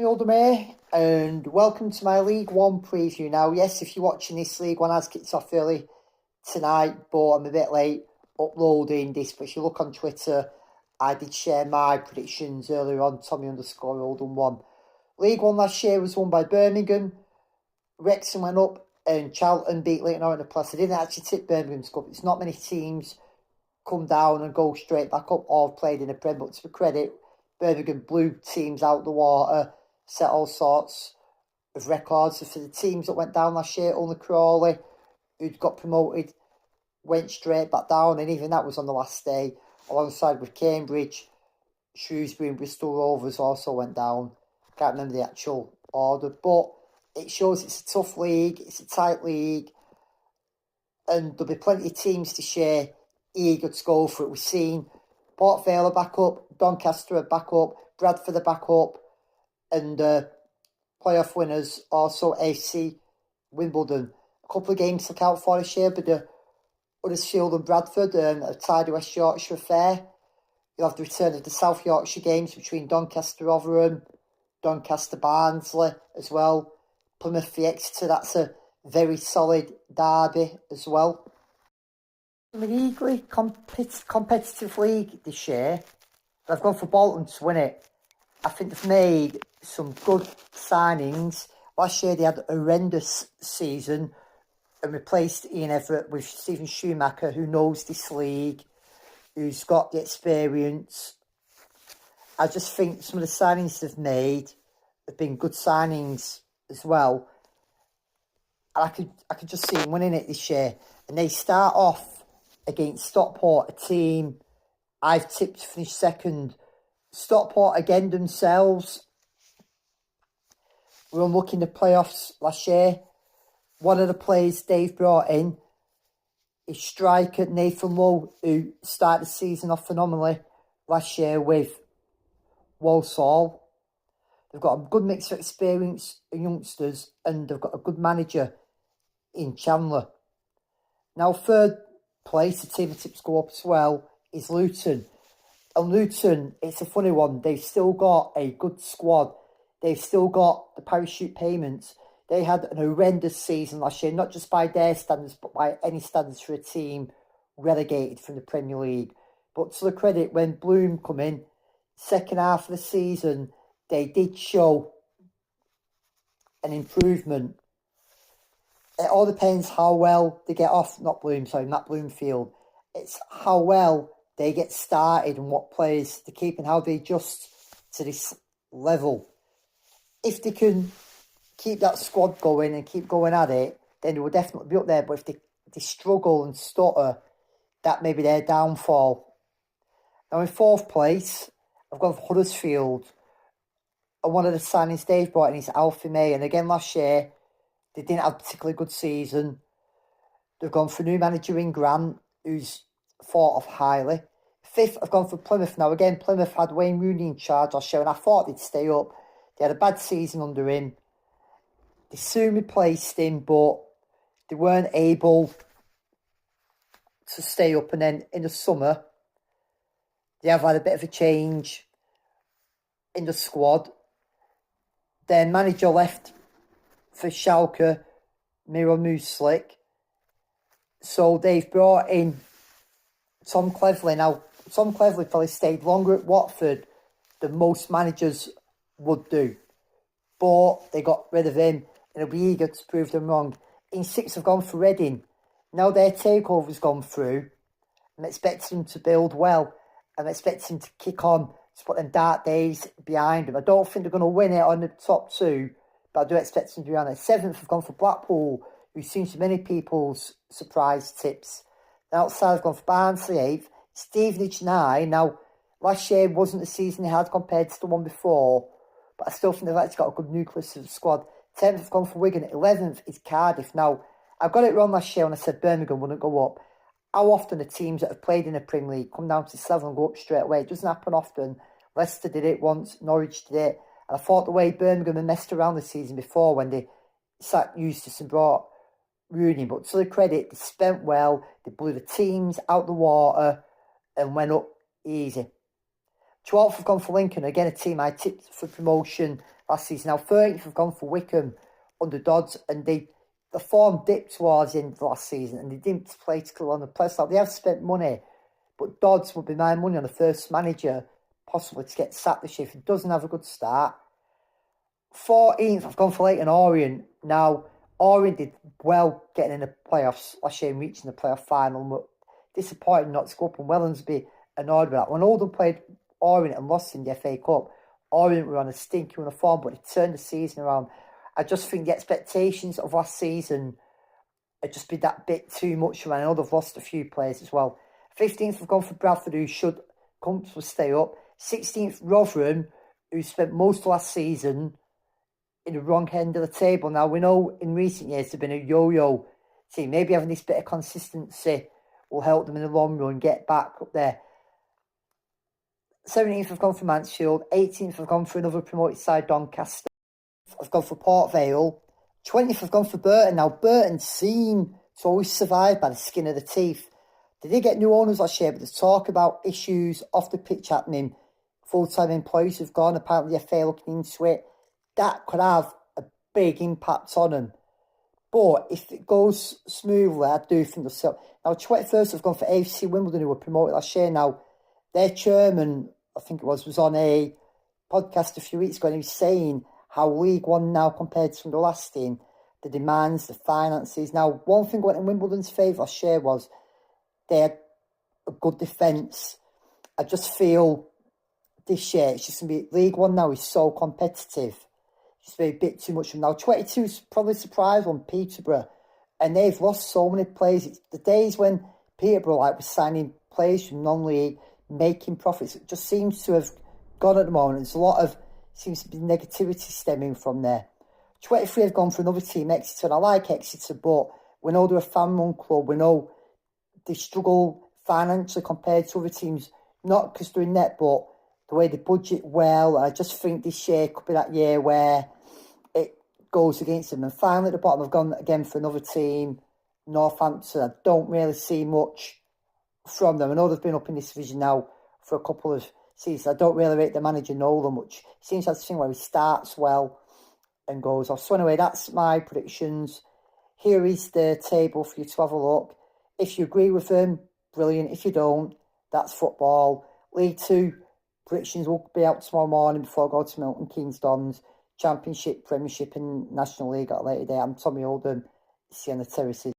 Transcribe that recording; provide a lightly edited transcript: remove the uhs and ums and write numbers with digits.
Oldham here, and welcome to my League One preview. Now, yes, if you're watching this, League One has kicked off early tonight, but I'm a bit late uploading this. But if you look on Twitter, I did share my predictions earlier on, Tommy_Oldham1. League One last year was won by Birmingham. Wrexham went up, and Charlton beat Leighton Orient Plus. I didn't actually tip Birmingham's cup. It's not many teams come down and go straight back up or have played in the Prem, but to be credit, Birmingham blew teams out the water, set all sorts of records. So for the teams that went down last year, only Crawley, who'd got promoted, went straight back down, and even that was on the last day, alongside with Cambridge, Shrewsbury and Bristol Rovers also went down. Can't remember the actual order, but it shows it's a tough league, it's a tight league, and there'll be plenty of teams to share eager to go for it. We've seen Port Vale are back up, Doncaster are back up, Bradford are back up, and playoff winners also AC Wimbledon. A couple of games to look out for this year, but the Huddersfield and Bradford and a tidy West Yorkshire affair. You'll have the return of the South Yorkshire games between Doncaster Rotherham, Doncaster Barnsley as well. Plymouth v Exeter, that's a very solid derby as well. Equally competitive league this year. I've gone for Bolton to win it. I think they've made some good signings. Last year they had a horrendous season and replaced Ian Everett with Stephen Schumacher, who knows this league, who's got the experience. I just think some of the signings they've made have been good signings as well. And I could just see them winning it this year. And they start off against Stockport, a team I've tipped to finish second. Stockport again themselves were unlucky in the playoffs last year. One of the players they've brought in is striker Nathan Lowe, who started the season off phenomenally last year with Walsall. They've got a good mix of experience and youngsters, and they've got a good manager in Chandler. Now, third place, the team of tips go up as well, is Luton. And Luton, it's a funny one. They've still got a good squad. They've still got the parachute payments. They had an horrendous season last year, not just by their standards, but by any standards for a team relegated from the Premier League. But to the credit, when Bloom come in, second half of the season, they did show an improvement. It all depends how well they get off, Matt Bloomfield. It's how well they get started and what players they keep and how they adjust to this level. If they can keep that squad going and keep going at it, then they will definitely be up there. But if they struggle and stutter, that may be their downfall. Now in fourth place, I've gone for Huddersfield. And one of the signings they've brought in is Alfie May. And again, last year, they didn't have a particularly good season. They've gone for a new manager in Grant, who's thought of highly. Fifth, I've gone for Plymouth. Now, again, Plymouth had Wayne Rooney in charge last year, and I thought they'd stay up. They had a bad season under him. They soon replaced him, but they weren't able to stay up. And then in the summer, they have had a bit of a change in the squad. Their manager left for Schalke, Miro Muslik. So they've brought in Tom Cleverley. Now, Tom Cleverley probably stayed longer at Watford than most managers would do. But they got rid of him and they'll be eager to prove them wrong. In sixth, I've gone for Reading. Now their takeover's gone through, I'm expecting them to build well. I'm expecting them to kick on, to put them dark days behind them. I don't think they're going to win it on the top two, but I do expect them to be on it. Seventh, I've gone for Blackpool, who seems to many people's surprise tips. Then outside, I've gone for Barnsley, eighth. Stevenage, 9. Now, last year wasn't the season they had compared to the one before, but I still think they've actually got a good nucleus of the squad. 10th, I've gone for Wigan. 11th is Cardiff. Now, I got it wrong last year when I said Birmingham wouldn't go up. How often the teams that have played in the Premier League come down to this level and go up straight away? It doesn't happen often. Leicester did it once, Norwich did it. And I thought the way Birmingham had messed around the saison before when they sat Eustace and brought Rooney. But to their credit, they spent well. They blew the teams out the water and went up easy. 12th, I've gone for Lincoln. Again, a team I tipped for promotion last season. Now 13th have gone for Wickham under Dodds, and the form dipped towards the end of the last season, and they didn't play to on the place. Like, they have spent money, but Dodds would be my money on the first manager possibly to get sacked this year if he doesn't have a good start. 14th, I've gone for Leyton Orient. Now, Orient did well getting in the playoffs last year and reaching the playoff final, but disappointing not to go up, and Wellensby annoyed with that. When Oldham played Orient and lost in the FA Cup, Orient were on a stinky run of form, but they turned the season around. I just think the expectations of last season had just been that bit too much for me. I know they've lost a few players as well. 15th, have gone for Bradford, who should comfortably stay up. 16th, Rotherham, who spent most of last season in the wrong end of the table. Now, we know in recent years they've been a yo-yo team. Maybe having this bit of consistency will help them in the long run get back up there. 17th, have gone for Mansfield. 18th, have gone for another promoted side, Doncaster. I've gone for Port Vale. 20th, I've gone for Burton. Now, Burton seem to always survive by the skin of the teeth. They did get new owners last year, but there's talk about issues off the pitch happening. Full-time employees have gone. Apparently, the FA looking into it. That could have a big impact on them. But if it goes smoothly, I do think they'll sell. Now, 21st, I've gone for AFC Wimbledon, who were promoted last year. Now, their chairman, I think it was on a podcast a few weeks ago, and he was saying how League One now compared to the last team, the demands, the finances. Now, one thing went in Wimbledon's favour last year was they had a good defence. I just feel this year it's just going to be League One now is so competitive. It's just be a bit too much from now. 22 is probably a surprise on Peterborough, and they've lost so many players. It's the days when Peterborough was signing players from non-league, making profits. It just seems to have gone at the moment. There's a lot of seems to be negativity stemming from there. 23 have gone for another team, Exeter, and I like Exeter, but we know they're a fan-run club. We know they struggle financially compared to other teams, not because they're in net, but the way they budget well. I just think this year could be that year where it goes against them. And finally, at the bottom, I've gone again for another team, Northampton. I don't really see much from them. I know they've been up in this division now for a couple of seasons. I don't really rate the manager Nolan much. He seems to have this thing where he starts well and goes off. So anyway, that's my predictions. Here is the table for you to have a look. If you agree with them, brilliant. If you don't, that's football. League 2 predictions will be out tomorrow morning before I go to Milton Keynes Dons. Championship, Premiership and National League at a later date. I'm Tommy Oldham. See you on the terraces.